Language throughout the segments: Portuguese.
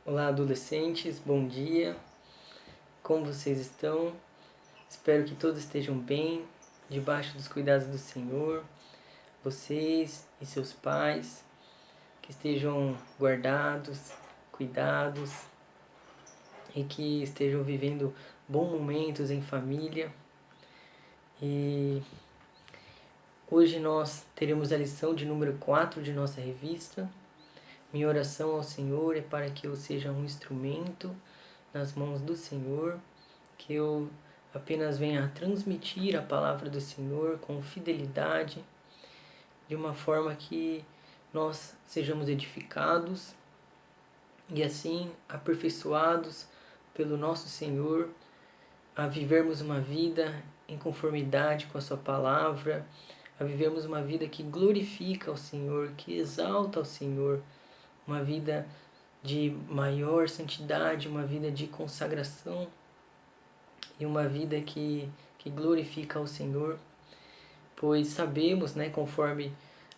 Olá, adolescentes, bom dia. Como vocês estão? Espero que todos estejam bem, debaixo dos cuidados do Senhor. Vocês e seus pais, que estejam guardados, cuidados e que estejam vivendo bons momentos em família. E hoje nós teremos a lição de número 4 de nossa revista. Minha oração ao Senhor é para que eu seja um instrumento nas mãos do Senhor, que eu apenas venha a transmitir a palavra do Senhor com fidelidade, de uma forma que nós sejamos edificados e assim aperfeiçoados pelo nosso Senhor a vivermos uma vida em conformidade com a sua palavra, a vivermos uma vida que glorifica ao Senhor, que exalta ao Senhor, uma vida de maior santidade, uma vida de consagração e uma vida que glorifica ao Senhor, pois sabemos, conforme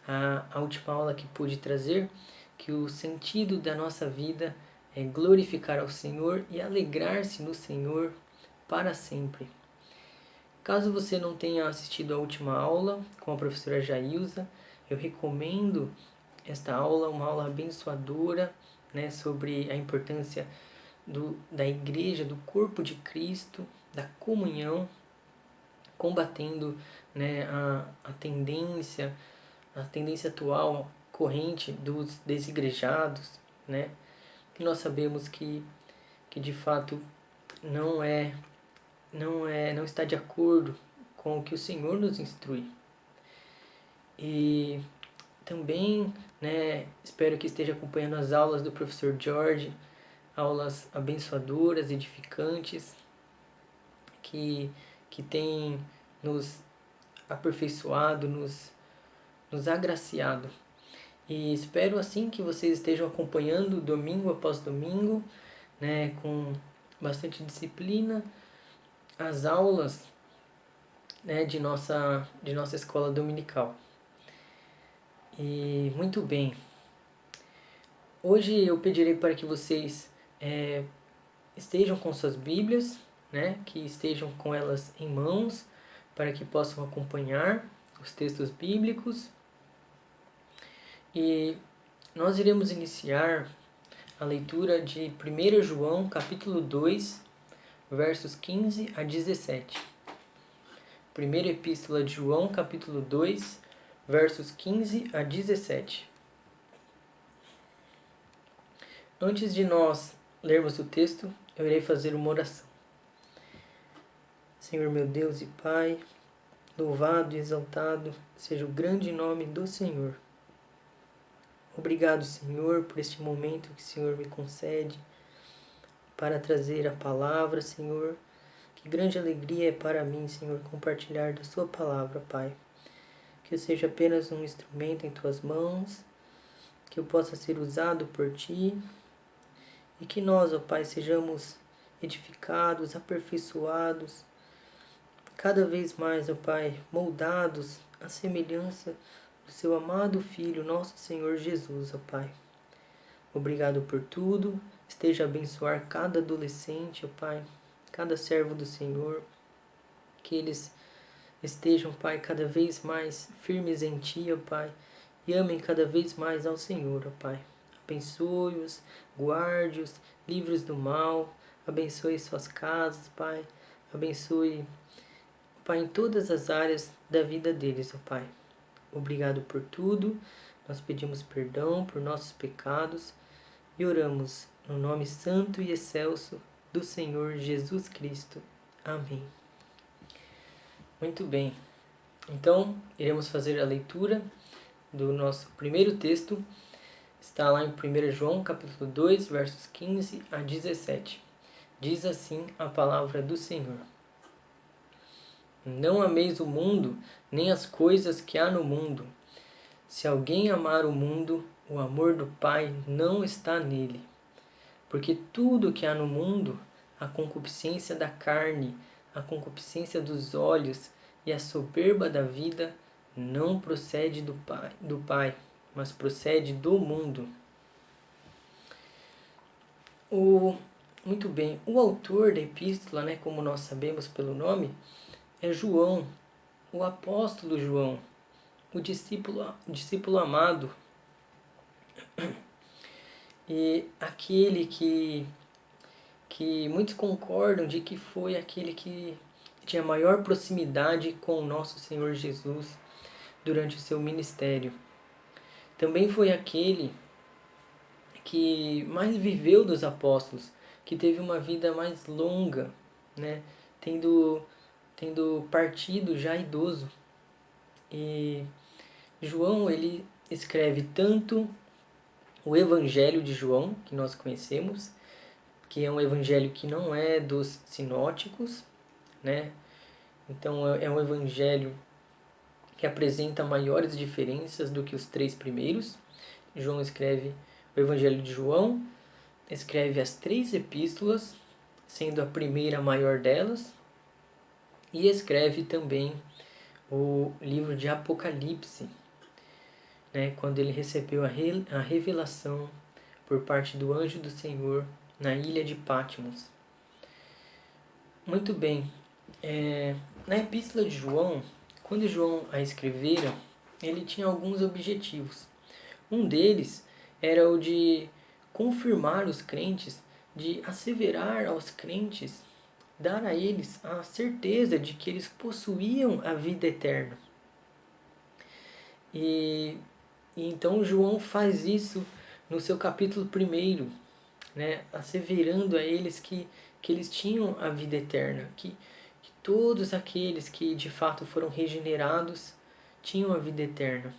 a última aula que pude trazer, que o sentido da nossa vida é glorificar ao Senhor e alegrar-se no Senhor para sempre. Caso você não tenha assistido a última aula com a professora Jailza, eu recomendo esta aula, uma aula abençoadora, sobre a importância da igreja, do corpo de Cristo, da comunhão, combatendo a tendência atual corrente dos desigrejados, que nós sabemos que de fato não está de acordo com o que o Senhor nos instrui. E também, espero que esteja acompanhando as aulas do professor George, aulas abençoadoras, edificantes, que tem nos aperfeiçoado, nos agraciado. E espero assim que vocês estejam acompanhando domingo após domingo, com bastante disciplina, as aulas de nossa escola dominical. E muito bem. Hoje eu pedirei para que vocês estejam com suas Bíblias, que estejam com elas em mãos, para que possam acompanhar os textos bíblicos. E nós iremos iniciar a leitura de 1 João, capítulo 2, versos 15 a 17. Primeira Epístola de João, capítulo 2, versos 15 a 17. Antes de nós lermos o texto, eu irei fazer uma oração. Senhor meu Deus e Pai, louvado e exaltado seja o grande nome do Senhor. Obrigado, Senhor, por este momento que o Senhor me concede para trazer a palavra, Senhor. Que grande alegria é para mim, Senhor, compartilhar da sua palavra, Pai. Que eu seja apenas um instrumento em Tuas mãos, que eu possa ser usado por Ti e que nós, ó Pai, sejamos edificados, aperfeiçoados, cada vez mais, ó Pai, moldados à semelhança do Seu amado Filho, nosso Senhor Jesus, ó Pai. Obrigado por tudo. Esteja a abençoar cada adolescente, ó Pai, cada servo do Senhor, que eles estejam, Pai, cada vez mais firmes em Ti, ó Pai, e amem cada vez mais ao Senhor, ó Pai. Abençoe-os, guarde-os, livre-os do mal, abençoe suas casas, Pai, abençoe, Pai, em todas as áreas da vida deles, ó Pai. Obrigado por tudo, nós pedimos perdão por nossos pecados e oramos no nome santo e excelso do Senhor Jesus Cristo. Amém. Muito bem, então iremos fazer a leitura do nosso primeiro texto. Está lá em 1 João, capítulo 2, versos 15 a 17. Diz assim a palavra do Senhor. Não ameis o mundo, nem as coisas que há no mundo. Se alguém amar o mundo, o amor do Pai não está nele. Porque tudo que há no mundo, a concupiscência da carne, a concupiscência dos olhos e a soberba da vida, não procede do Pai, mas procede do mundo. Muito bem, o autor da epístola, né, como nós sabemos pelo nome, é João, o apóstolo João, o discípulo amado, e aquele que muitos concordam de que foi aquele que tinha maior proximidade com o nosso Senhor Jesus durante o seu ministério. Também foi aquele que mais viveu dos apóstolos, que teve uma vida mais longa, né? tendo partido já idoso. E João, ele escreve tanto o Evangelho de João, que nós conhecemos, que é um evangelho que não é dos sinóticos, né? Então é um evangelho que apresenta maiores diferenças do que os 3 primeiros. João escreve o Evangelho de João, escreve as 3 epístolas, sendo a primeira a maior delas, e escreve também o livro de Apocalipse, né, quando ele recebeu a revelação por parte do anjo do Senhor na ilha de Patmos. Muito bem, na epístola de João, quando João a escrevera, ele tinha alguns objetivos. Um deles era o de confirmar os crentes, de asseverar aos crentes, dar a eles a certeza de que eles possuíam a vida eterna. E então João faz isso no seu capítulo 1, né, asseverando a eles que eles tinham a vida eterna, que todos aqueles que de fato foram regenerados tinham a vida eterna.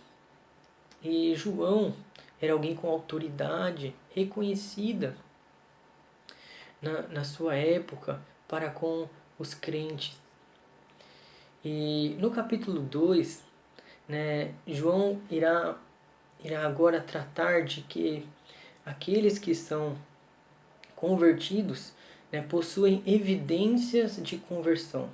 E João era alguém com autoridade reconhecida na sua época para com os crentes. E no capítulo 2, né, João irá agora tratar de que aqueles que são convertidos, né, possuem evidências de conversão.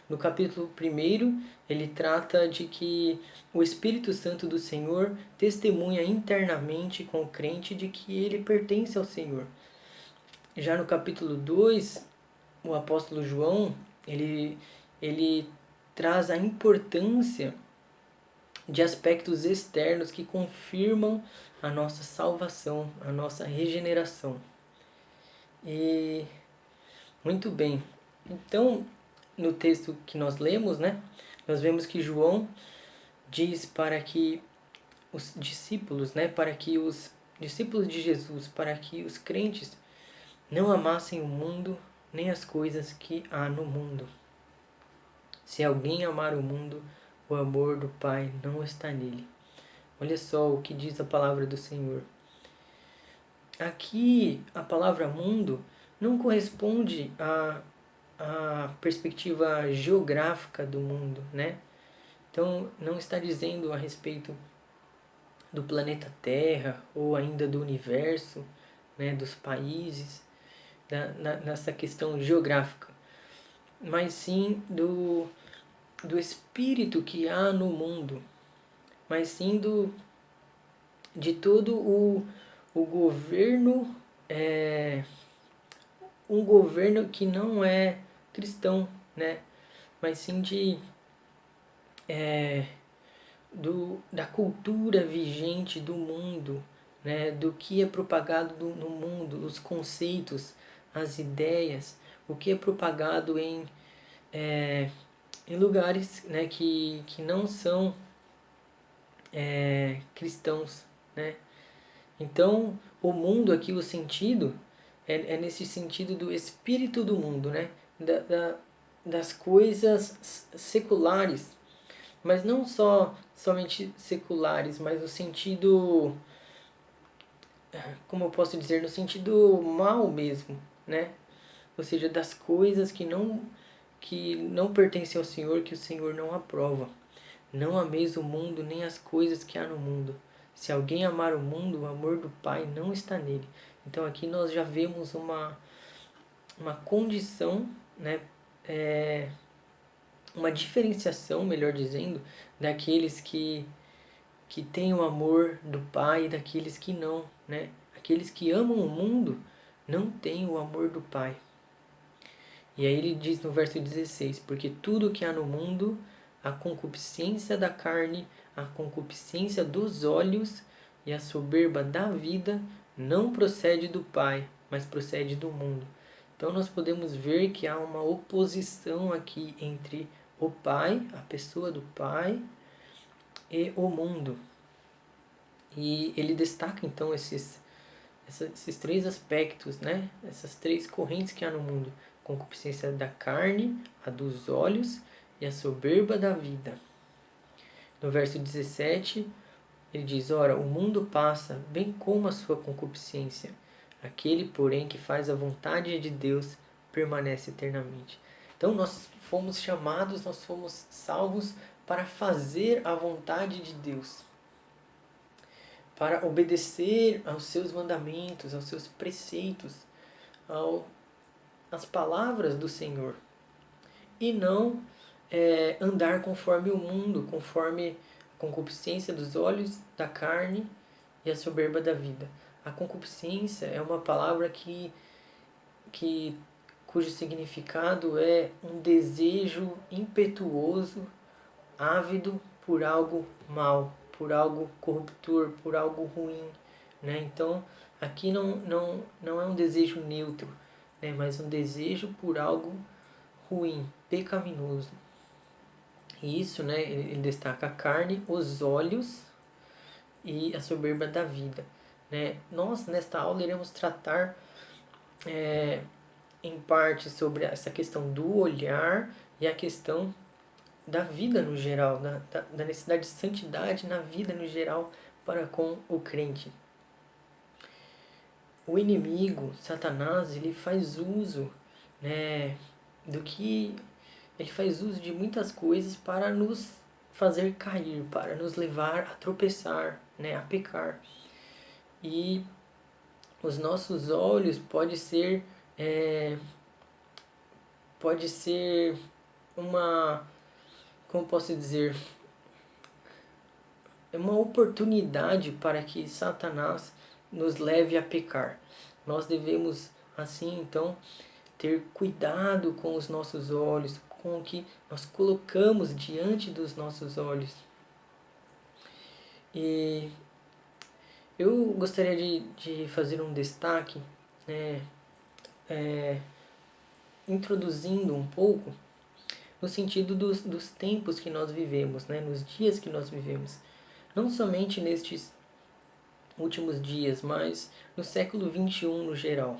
No capítulo 1, ele trata de que o Espírito Santo do Senhor testemunha internamente com o crente de que ele pertence ao Senhor. Já no capítulo 2, o apóstolo João, ele traz a importância de aspectos externos que confirmam a nossa salvação, a nossa regeneração. E muito bem. Então, no texto que nós lemos, né, nós vemos que João diz para que os discípulos, né, para que os discípulos de Jesus, para que os crentes não amassem o mundo nem as coisas que há no mundo. Se alguém amar o mundo, o amor do Pai não está nele. Olha só o que diz a palavra do Senhor. Aqui, a palavra mundo não corresponde à perspectiva geográfica do mundo, né? Então, não está dizendo a respeito do planeta Terra ou ainda do universo, né, dos países, nessa questão geográfica, mas sim do espírito que há no mundo, mas sim de todo o governo, um governo que não é cristão, né, mas sim da cultura vigente do mundo, né, do que é propagado no mundo, os conceitos, as ideias, o que é propagado em lugares, né, que não são cristãos, né? Então, o mundo aqui, o sentido, é nesse sentido do espírito do mundo, né? Das coisas seculares, mas não somente seculares, mas no sentido, como eu posso dizer, no sentido mal mesmo, né? Ou seja, das coisas que não pertencem ao Senhor, que o Senhor não aprova. Não ameis o mundo, nem as coisas que há no mundo. Se alguém amar o mundo, o amor do Pai não está nele. Então aqui nós já vemos uma condição, né? Uma diferenciação, melhor dizendo, daqueles que têm o amor do Pai e daqueles que não, né? Aqueles que amam o mundo não têm o amor do Pai. E aí ele diz no verso 16: porque tudo que há no mundo, a concupiscência da carne, a concupiscência dos olhos e a soberba da vida, não procede do Pai, mas procede do mundo. Então nós podemos ver que há uma oposição aqui entre o Pai, a pessoa do Pai, e o mundo. E ele destaca então esses três aspectos, né? Essas três correntes que há no mundo: a concupiscência da carne, a dos olhos e a soberba da vida. No verso 17, ele diz: ora, o mundo passa, bem como a sua concupiscência. Aquele, porém, que faz a vontade de Deus permanece eternamente. Então nós fomos chamados, nós fomos salvos para fazer a vontade de Deus, para obedecer aos seus mandamentos, aos seus preceitos, às palavras do Senhor. E não andar conforme o mundo, conforme a concupiscência dos olhos, da carne e a soberba da vida. A concupiscência é uma palavra cujo significado é um desejo impetuoso, ávido por algo mal, por algo corruptor, por algo ruim, né? Então, aqui não é um desejo neutro, né? Mas um desejo por algo ruim, pecaminoso. E isso, né, ele destaca a carne, os olhos e a soberba da vida, né? Nós, nesta aula, iremos tratar em parte sobre essa questão do olhar e a questão da vida no geral, da necessidade de santidade na vida no geral para com o crente. O inimigo, Satanás, ele faz uso, né, ele faz uso de muitas coisas para nos fazer cair, para nos levar a tropeçar, né, a pecar. E os nossos olhos pode ser uma, como posso dizer, é uma oportunidade para que Satanás nos leve a pecar. Nós devemos, assim, então, ter cuidado com os nossos olhos, com o que nós colocamos diante dos nossos olhos. E eu gostaria de fazer um destaque, né, introduzindo um pouco no sentido dos tempos que nós vivemos, né, nos dias que nós vivemos. Não somente nestes últimos dias, mas no século XXI no geral.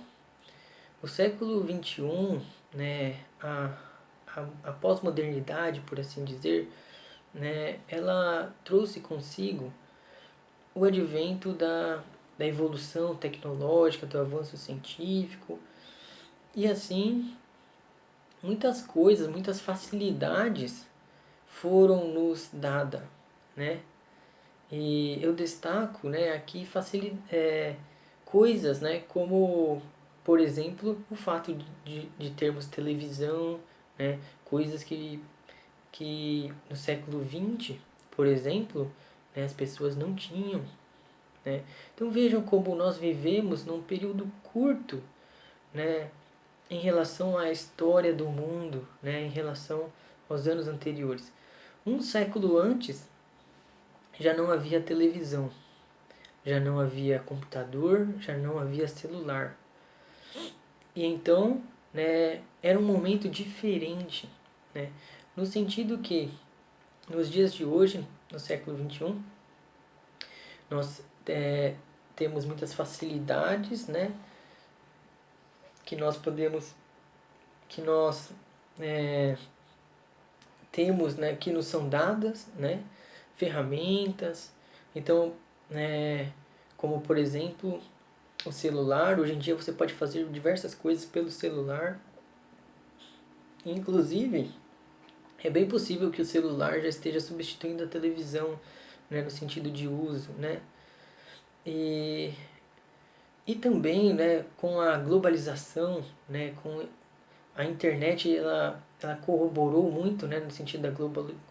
O século XXI, né, a pós-modernidade, por assim dizer, né, ela trouxe consigo o advento da evolução tecnológica, do avanço científico, e assim muitas coisas, muitas facilidades foram nos dadas, né? E eu destaco, né, aqui coisas, né, como, por exemplo, o fato de termos televisão, né, coisas que no século XX, por exemplo, né, as pessoas não tinham, né? Então vejam como nós vivemos num período curto, né, em relação à história do mundo, né, em relação aos anos anteriores. Um século antes, já não havia televisão, já não havia computador, já não havia celular. E então, né, era um momento diferente, né, no sentido que, nos dias de hoje, no século XXI, nós temos muitas facilidades, né, que nós temos, né, que nos são dadas, né, ferramentas. Então, como por exemplo o celular, hoje em dia você pode fazer diversas coisas pelo celular. Inclusive, é bem possível que o celular já esteja substituindo a televisão, né, no sentido de uso, né? E também, né, com a globalização, né, com a internet, ela corroborou muito, né, no sentido da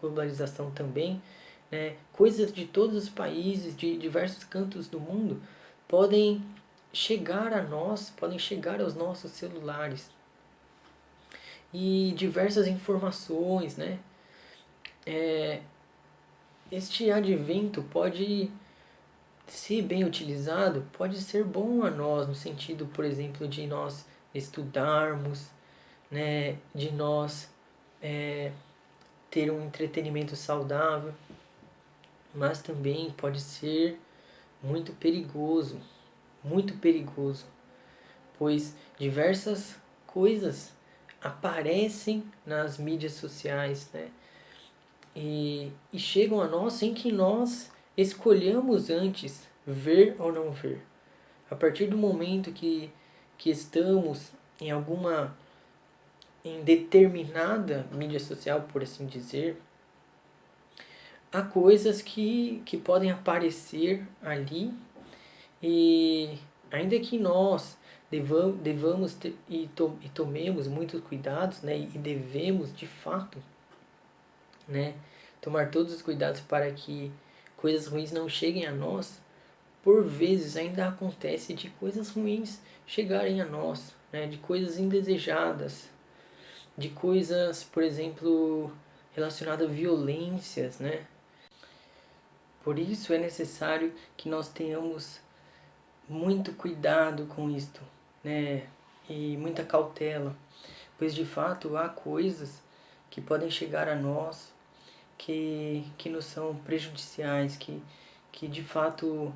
globalização também, né? Coisas de todos os países, de diversos cantos do mundo, podem chegar a nós, podem chegar aos nossos celulares. E diversas informações, né? Este advento pode, se bem utilizado, pode ser bom a nós, no sentido, por exemplo, de nós estudarmos, né? De nós ter um entretenimento saudável, mas também pode ser muito perigoso, pois diversas coisas aparecem nas mídias sociais, né? E chegam a nós sem que nós escolhamos antes ver ou não ver. A partir do momento que estamos em determinada mídia social, por assim dizer, há coisas que podem aparecer ali, e ainda que nós devamos ter, e tomemos muitos cuidados, né, e devemos de fato, né, tomar todos os cuidados para que coisas ruins não cheguem a nós, por vezes ainda acontece de coisas ruins chegarem a nós, né, de coisas indesejadas, de coisas, por exemplo, relacionadas a violências, né? Por isso é necessário que nós tenhamos muito cuidado com isto, né? E muita cautela, pois de fato há coisas que podem chegar a nós que nos são prejudiciais, que de fato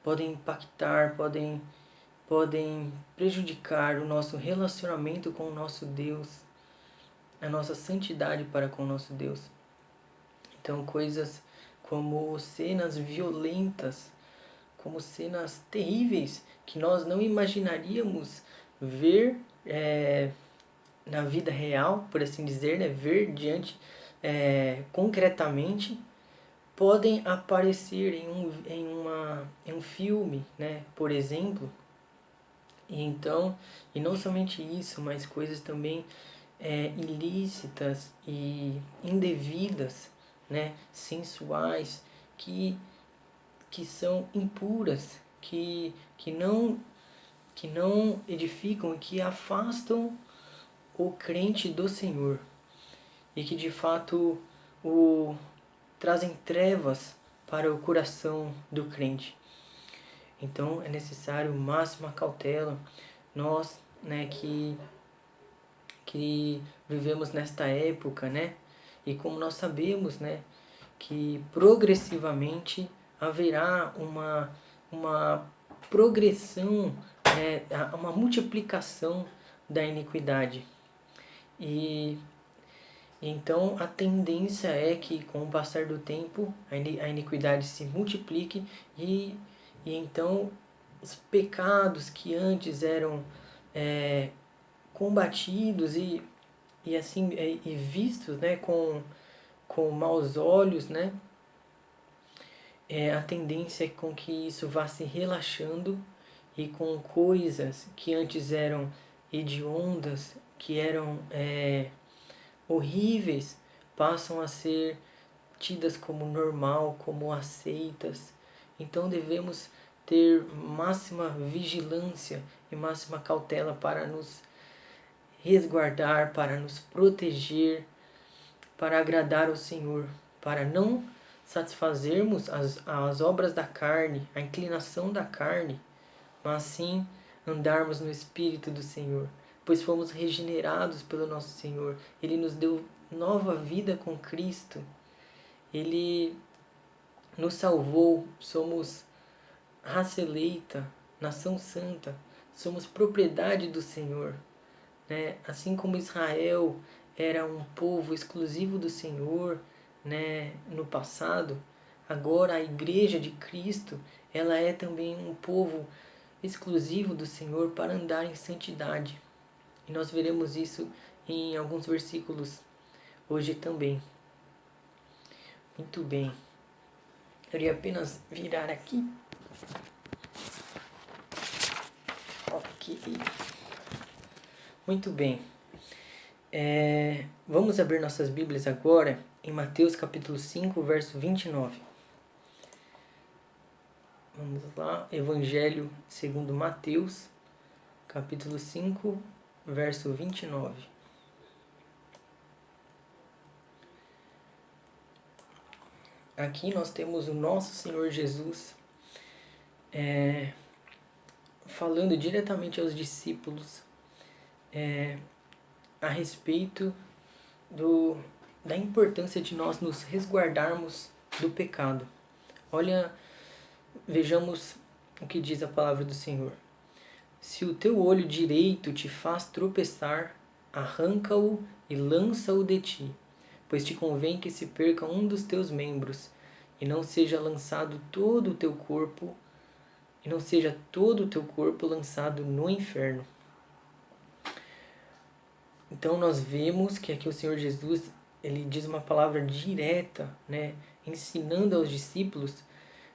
podem impactar, podem prejudicar o nosso relacionamento com o nosso Deus, a nossa santidade para com o nosso Deus. Então, coisas como cenas violentas, como cenas terríveis que nós não imaginaríamos ver na vida real, por assim dizer, né? Ver concretamente, podem aparecer em um filme, né? Por exemplo. E então, e não somente isso, mas coisas também ilícitas e indevidas, né? Sensuais, que são impuras, que não edificam e que afastam o crente do Senhor, e que de fato trazem trevas para o coração do crente. Então é necessário máxima cautela. Nós, né, que vivemos nesta época, né, e como nós sabemos, né, que progressivamente haverá uma progressão, né, uma multiplicação da iniquidade. E então a tendência é que com o passar do tempo a iniquidade se multiplique, e então os pecados que antes eram combatidos e assim e vistos, né, com maus olhos, né, a tendência é com que isso vá se relaxando, e com coisas que antes eram hediondas, que eram horríveis, passam a ser tidas como normal, como aceitas. Então devemos ter máxima vigilância e máxima cautela para nos resguardar, para nos proteger, para agradar ao Senhor, para não satisfazermos as obras da carne, a inclinação da carne, mas sim andarmos no Espírito do Senhor, pois fomos regenerados pelo nosso Senhor. Ele nos deu nova vida com Cristo. Ele nos salvou, somos raça eleita, nação santa, somos propriedade do Senhor, né? Assim como Israel era um povo exclusivo do Senhor, né, no passado, agora a Igreja de Cristo, ela é também um povo exclusivo do Senhor para andar em santidade. E nós veremos isso em alguns versículos hoje também. Muito bem. Eu iria apenas virar aqui. Ok. Muito bem. Vamos abrir nossas Bíblias agora em Mateus capítulo 5, verso 29. Vamos lá, Evangelho segundo Mateus, capítulo 5, verso 29. Aqui nós temos o nosso Senhor Jesus falando diretamente aos discípulos a respeito da importância de nós nos resguardarmos do pecado. Olha, vejamos o que diz a palavra do Senhor. Se o teu olho direito te faz tropeçar, arranca-o e lança-o de ti, pois te convém que se perca um dos teus membros, e não seja todo o teu corpo lançado no inferno. Então nós vemos que aqui o Senhor Jesus, ele diz uma palavra direta, né, ensinando aos discípulos,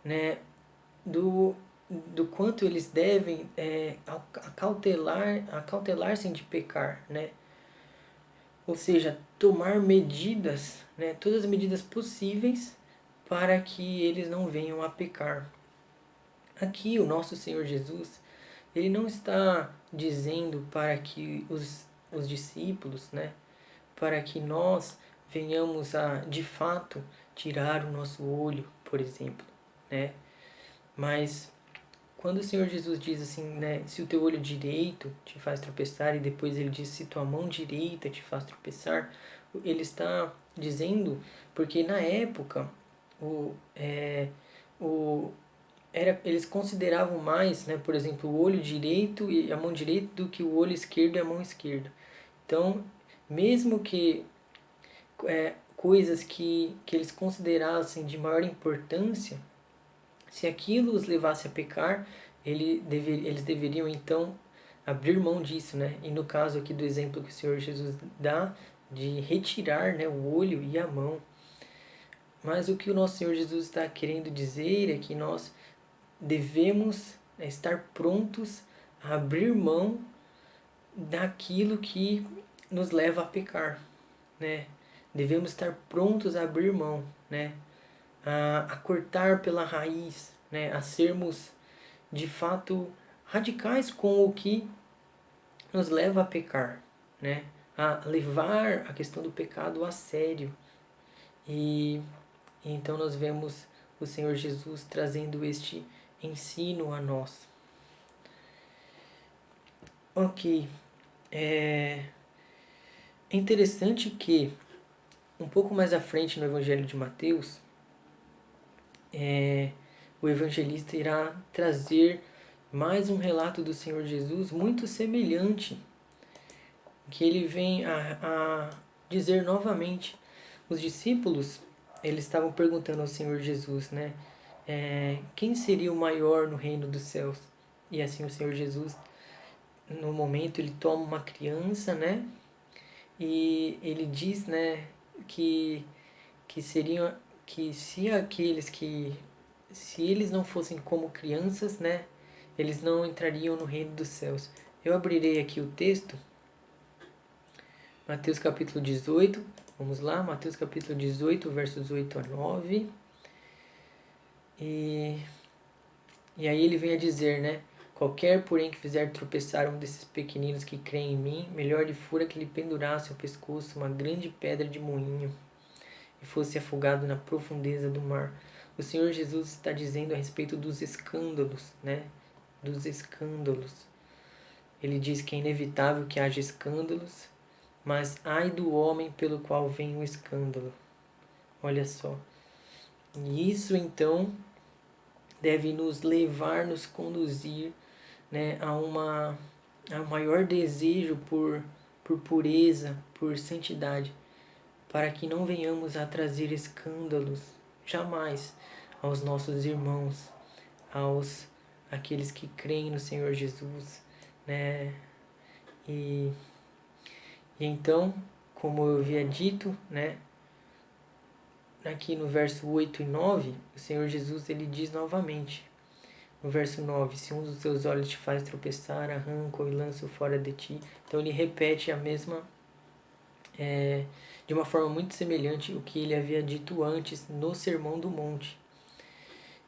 né, do quanto eles devem acautelar-se de pecar, né? Ou seja, tomar medidas, né, todas as medidas possíveis para que eles não venham a pecar. Aqui o nosso Senhor Jesus, ele não está dizendo para que os discípulos, né, para que nós venhamos a, de fato, tirar o nosso olho, por exemplo, né? Mas quando o Senhor Jesus diz assim, né, se o teu olho direito te faz tropeçar, e depois ele diz se tua mão direita te faz tropeçar, ele está dizendo, porque na época eles consideravam mais, né, por exemplo, o olho direito e a mão direita do que o olho esquerdo e a mão esquerda. Então, mesmo que coisas que eles considerassem de maior importância, se aquilo os levasse a pecar, eles deveriam então abrir mão disso, né? E no caso aqui do exemplo que o Senhor Jesus dá, de retirar, né, o olho e a mão. Mas o que o nosso Senhor Jesus está querendo dizer é que nós devemos estar prontos a abrir mão daquilo que nos leva a pecar, né? Devemos estar prontos a abrir mão, né? A cortar pela raiz, né? A sermos de fato radicais com o que nos leva a pecar, né? A levar a questão do pecado a sério. E então nós vemos o Senhor Jesus trazendo este ensino a nós. Ok. É interessante que um pouco mais à frente no Evangelho de Mateus, o evangelista irá trazer mais um relato do Senhor Jesus muito semelhante, que ele vem a dizer novamente. Os discípulos, eles estavam perguntando ao Senhor Jesus, né, quem seria o maior no reino dos céus? E assim o Senhor Jesus, no momento, ele toma uma criança, né, e ele diz, né, que seriam, que se eles não fossem como crianças, né, eles não entrariam no reino dos céus. Eu abrirei aqui o texto, Mateus capítulo 18, vamos lá, Mateus capítulo 18, versos 8 a 9. E aí ele vem a dizer, né, qualquer, porém, que fizer tropeçar um desses pequeninos que creem em mim, melhor lhe fora que lhe pendurasse ao pescoço uma grande pedra de moinho e fosse afogado na profundeza do mar. O Senhor Jesus está dizendo a respeito dos escândalos, né? Dos escândalos. Ele diz que é inevitável que haja escândalos, mas ai do homem pelo qual vem o escândalo. Olha só. E isso então deve nos levar, nos conduzir, né, a um maior desejo por pureza, por santidade, para que não venhamos a trazer escândalos jamais aos nossos irmãos, aqueles que creem no Senhor Jesus, né? E então, como eu havia dito, né, aqui no verso 8 e 9, o Senhor Jesus ele diz novamente, no verso 9, se um dos teus olhos te faz tropeçar, arranca-o e lança-o fora de ti. Então ele repete a mesma, de uma forma muito semelhante o que ele havia dito antes no Sermão do Monte.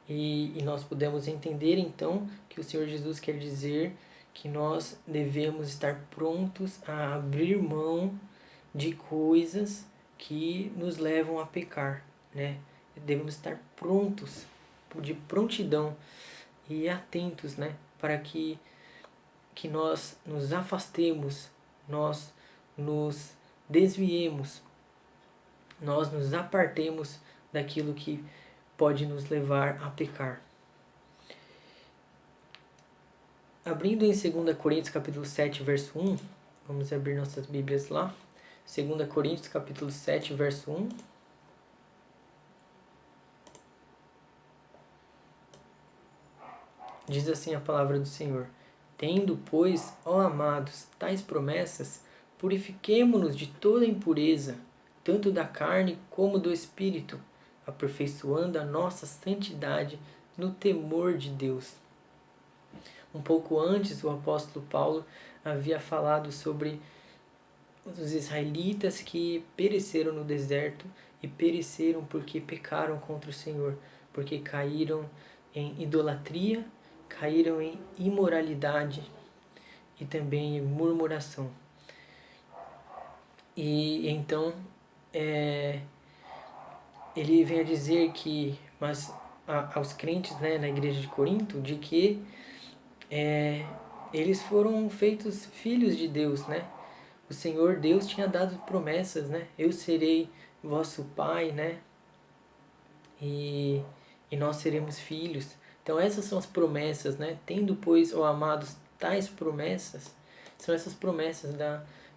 E nós podemos entender então que o Senhor Jesus quer dizer que nós devemos estar prontos a abrir mão de coisas que nos levam a pecar, né? Devemos estar prontos, de prontidão e atentos, né? Para que nós nos afastemos, nós nos desviemos, nós nos apartemos daquilo que pode nos levar a pecar. Abrindo em 2 Coríntios capítulo 7, verso 1, vamos abrir nossas Bíblias lá. 2 Coríntios capítulo 7, verso 1. Diz assim a palavra do Senhor: Tendo, pois, ó amados, tais promessas, purifiquemo-nos de toda impureza, tanto da carne como do espírito, aperfeiçoando a nossa santidade no temor de Deus. Um pouco antes, o apóstolo Paulo havia falado sobre os israelitas que pereceram no deserto e pereceram porque pecaram contra o Senhor, porque caíram em idolatria, caíram em imoralidade e também em murmuração. E então ele vem a dizer que, mas aos crentes, né, na igreja de Corinto, de que eles foram feitos filhos de Deus, né? O Senhor Deus tinha dado promessas, né? Eu serei vosso pai, né? E nós seremos filhos. Então essas são as promessas, né? Tendo, pois, ó amados, tais promessas, são essas promessas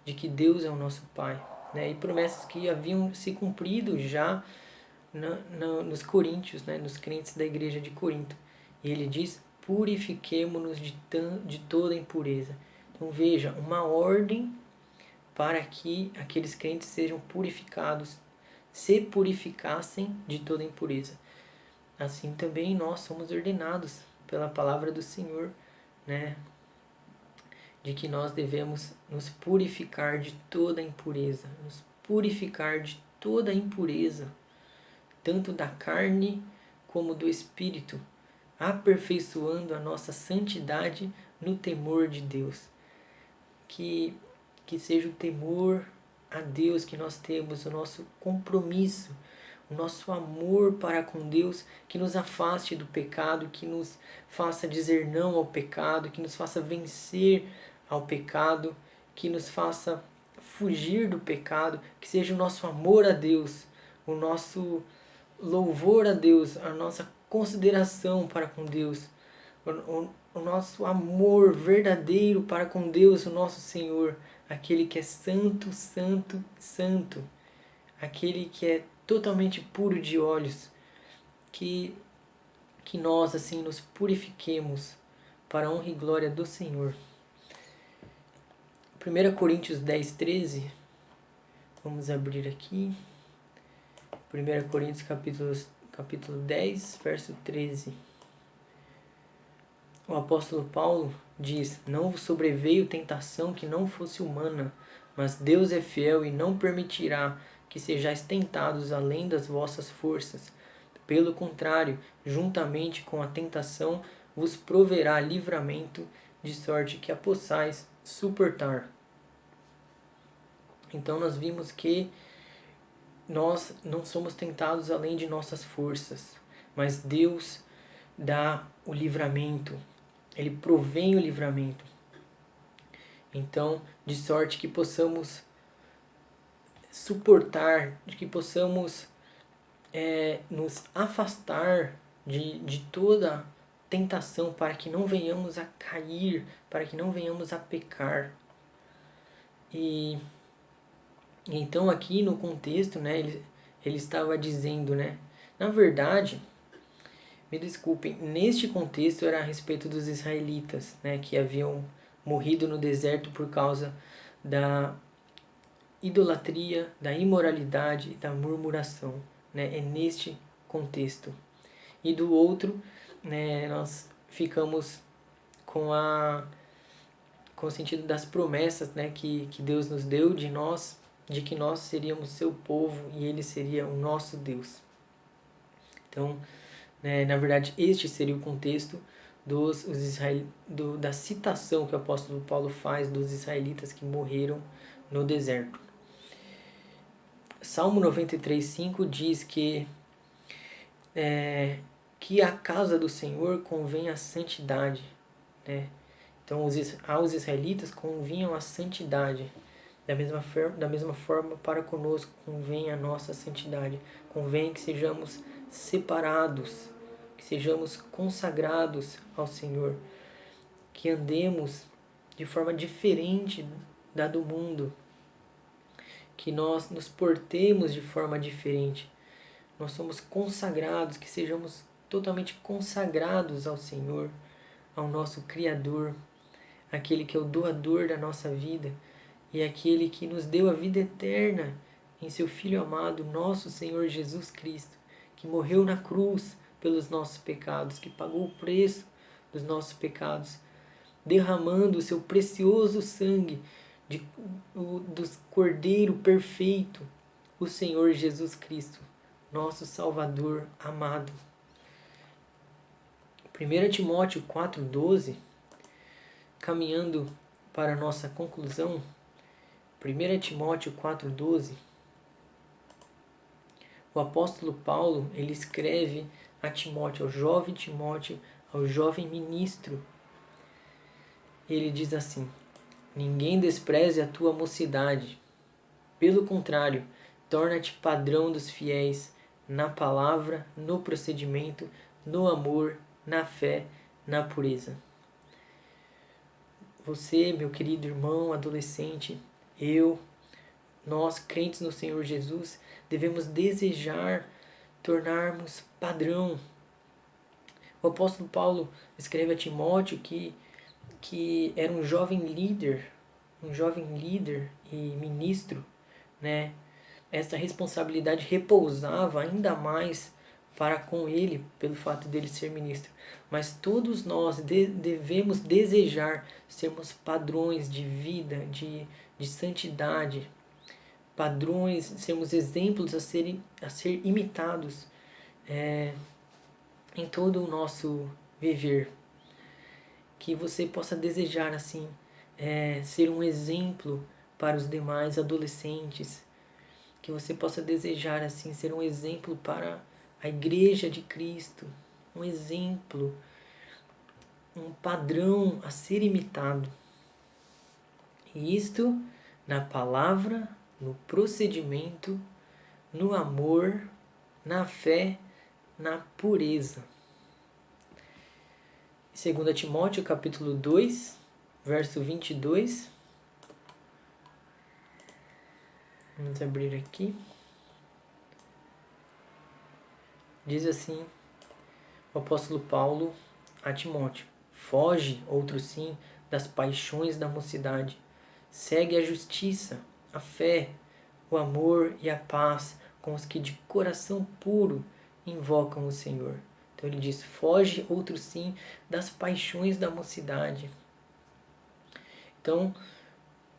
de que Deus é o nosso Pai, né? E promessas que haviam se cumprido já nos coríntios, né? Nos crentes da igreja de Corinto. E ele diz: purifiquemo-nos de toda impureza. Então veja, uma ordem para que aqueles crentes sejam purificados, se purificassem de toda impureza. Assim também nós somos ordenados pela palavra do Senhor, né? De que nós devemos nos purificar de toda impureza, nos purificar de toda impureza, tanto da carne como do espírito, aperfeiçoando a nossa santidade no temor de Deus. Que seja o temor a Deus que nós temos, o nosso compromisso, o nosso amor para com Deus, que nos afaste do pecado, que nos faça dizer não ao pecado, que nos faça vencer ao pecado, que nos faça fugir do pecado, que seja o nosso amor a Deus, o nosso louvor a Deus, a nossa consideração para com Deus, o nosso amor verdadeiro para com Deus, o nosso Senhor, aquele que é santo, santo, santo, aquele que é totalmente puro de olhos, que nós assim nos purifiquemos para a honra e glória do Senhor. 1 Coríntios 10, 13, vamos abrir aqui. 1 Coríntios capítulo 10, verso 13. O apóstolo Paulo diz: Não vos sobreveio tentação que não fosse humana, mas Deus é fiel e não permitirá que sejais tentados além das vossas forças. Pelo contrário, juntamente com a tentação, vos proverá livramento, de sorte que a possais suportar. Então nós vimos que nós não somos tentados além de nossas forças, mas Deus dá o livramento. Ele provém o livramento. Então, de sorte que possamos suportar, de que possamos nos afastar de toda tentação, para que não venhamos a cair, para que não venhamos a pecar. E então aqui no contexto, né, ele estava dizendo, né, na verdade, me desculpem, neste contexto era a respeito dos israelitas, né, que haviam morrido no deserto por causa da idolatria, da imoralidade e da murmuração, né, é neste contexto. E do outro, né, nós ficamos com o sentido das promessas, né, que Deus nos deu de que nós seríamos seu povo e ele seria o nosso Deus. Então, né? Na verdade, este seria o contexto da citação que o apóstolo Paulo faz dos israelitas que morreram no deserto. Salmo 93:5 diz que a casa do Senhor convém a santidade, né? Então, aos israelitas convinham a santidade. Da mesma forma, para conosco convém a nossa santidade. Convém que sejamos separados, que sejamos consagrados ao Senhor, que andemos de forma diferente da do mundo, que nós nos portemos de forma diferente. Nós somos consagrados, que sejamos totalmente consagrados ao Senhor, ao nosso Criador, aquele que é o doador da nossa vida e aquele que nos deu a vida eterna em seu Filho amado, nosso Senhor Jesus Cristo, que morreu na cruz pelos nossos pecados, que pagou o preço dos nossos pecados, derramando o seu precioso sangue do Cordeiro perfeito, o Senhor Jesus Cristo, nosso Salvador amado. 1 Timóteo 4,12, caminhando para a nossa conclusão, 1 Timóteo 4,12, o apóstolo Paulo, ele escreve a Timóteo, ao jovem ministro. Ele diz assim: ninguém despreze a tua mocidade. Pelo contrário, torna-te padrão dos fiéis na palavra, no procedimento, no amor, na fé, na pureza. Você, meu querido irmão, adolescente, nós, crentes no Senhor Jesus, devemos desejar tornarmos padrão. O apóstolo Paulo escreve a Timóteo que era um jovem líder e ministro, né? Essa responsabilidade repousava ainda mais para com ele, pelo fato dele ser ministro. Mas todos nós devemos desejar sermos padrões de vida, de santidade, padrões, sermos exemplos a ser imitados em todo o nosso viver. Que você possa desejar assim ser um exemplo para os demais adolescentes, que você possa desejar assim ser um exemplo para a Igreja de Cristo, um exemplo, um padrão a ser imitado. E isto na palavra, no procedimento, no amor, na fé, na pureza. 2 Timóteo capítulo 2, verso 22. Vamos abrir aqui. Diz assim o apóstolo Paulo a Timóteo: foge, outro sim, das paixões da mocidade. Segue a justiça, a fé, o amor e a paz com os que de coração puro invocam o Senhor. Então ele diz: foge, outro sim, das paixões da mocidade. Então,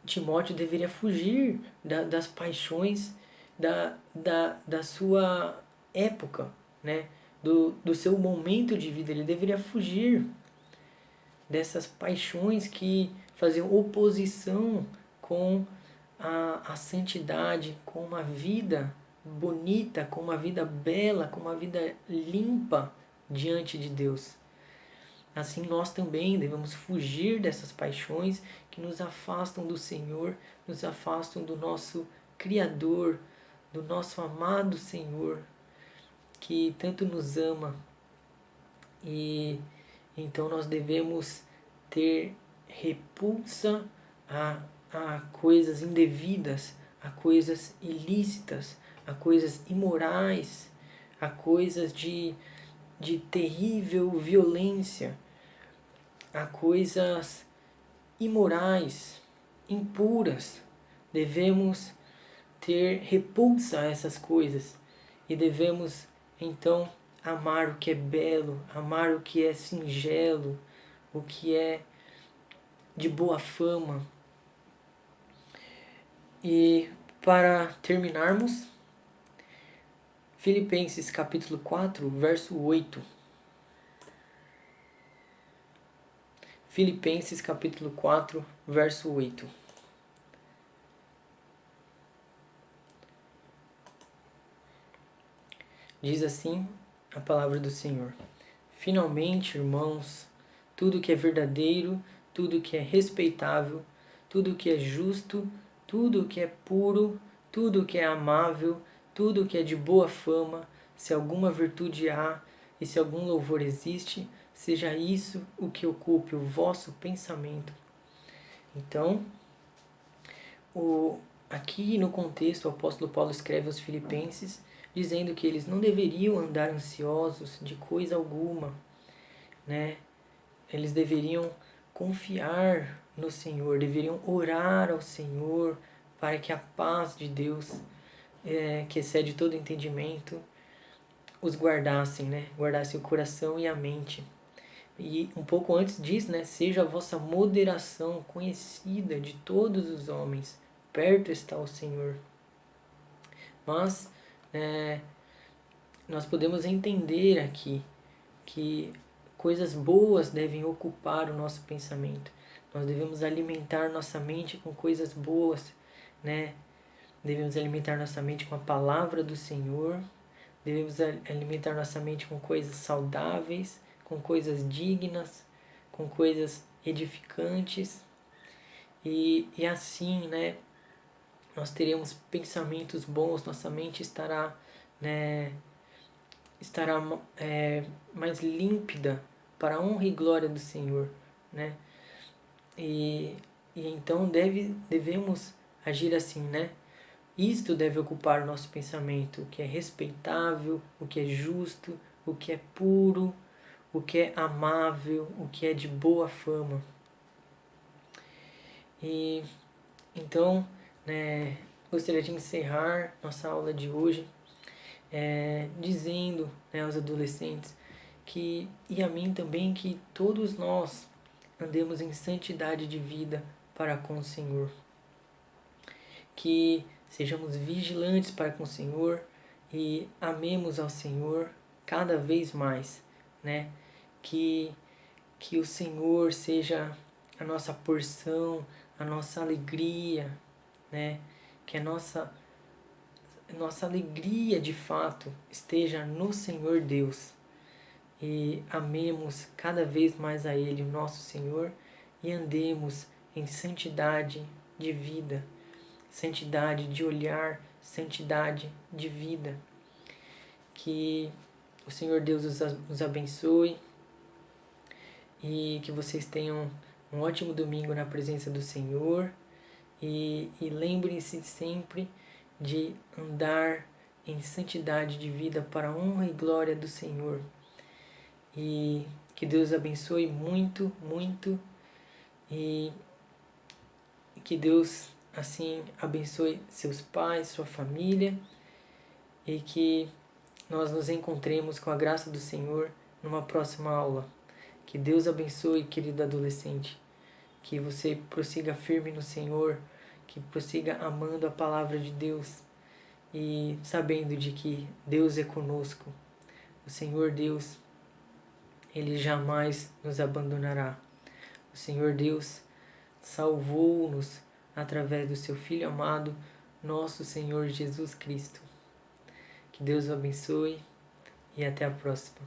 Timóteo deveria fugir das paixões da sua época, né? do seu momento de vida. Ele deveria fugir dessas paixões que faziam oposição com a santidade, com uma vida bonita, com uma vida bela, com uma vida limpa diante de Deus. Assim nós também devemos fugir dessas paixões que nos afastam do Senhor, nos afastam do nosso Criador, do nosso amado Senhor, que tanto nos ama. E então nós devemos ter repulsa a coisas indevidas, a coisas ilícitas, a coisas imorais, a coisas de terrível violência, a coisas imorais, impuras. Devemos ter repulsa a essas coisas e devemos então amar o que é belo, amar o que é singelo, o que é de boa fama. E para terminarmos, Filipenses capítulo 4, verso 8. Filipenses capítulo 4, verso 8. Diz assim a palavra do Senhor: Finalmente, irmãos, tudo que é verdadeiro, tudo que é respeitável, tudo que é justo, tudo que é puro, tudo que é amável, tudo que é de boa fama, se alguma virtude há e se algum louvor existe, seja isso o que ocupe o vosso pensamento. Então, aqui no contexto, o apóstolo Paulo escreve aos Filipenses dizendo que eles não deveriam andar ansiosos de coisa alguma, né? Eles deveriam confiar no Senhor, deveriam orar ao Senhor para que a paz de Deus, que excede todo entendimento, os guardassem, né? Guardassem o coração e a mente. E um pouco antes diz, né? Seja a vossa moderação conhecida de todos os homens, perto está o Senhor. Mas nós podemos entender aqui que coisas boas devem ocupar o nosso pensamento. Nós devemos alimentar nossa mente com coisas boas, né? Devemos alimentar nossa mente com a palavra do Senhor. Devemos alimentar nossa mente com coisas saudáveis, com coisas dignas, com coisas edificantes. E assim, né? Nós teremos pensamentos bons, nossa mente estará, né? Estará mais límpida para a honra e glória do Senhor, né? E então devemos agir assim, né? Isto deve ocupar o nosso pensamento, o que é respeitável, o que é justo, o que é puro, o que é amável, o que é de boa fama. E então, né, gostaria de encerrar nossa aula de hoje dizendo, né, aos adolescentes e a mim também, que todos nós andemos em santidade de vida para com o Senhor. Que sejamos vigilantes para com o Senhor e amemos ao Senhor cada vez mais, né? Que o Senhor seja a nossa porção, a nossa alegria, né? Que a nossa alegria de fato esteja no Senhor Deus. E amemos cada vez mais a Ele, o nosso Senhor, e andemos em santidade de vida, santidade de olhar, santidade de vida. Que o Senhor Deus os abençoe e que vocês tenham um ótimo domingo na presença do Senhor. E lembrem-se sempre de andar em santidade de vida para a honra e glória do Senhor. E que Deus abençoe muito, muito. E que Deus assim abençoe seus pais, sua família. E que nós nos encontremos com a graça do Senhor numa próxima aula. Que Deus abençoe, querido adolescente. Que você prossiga firme no Senhor. Que prossiga amando a palavra de Deus. E sabendo de que Deus é conosco. O Senhor Deus, Ele jamais nos abandonará. O Senhor Deus salvou-nos através do seu Filho amado, nosso Senhor Jesus Cristo. Que Deus o abençoe e até a próxima.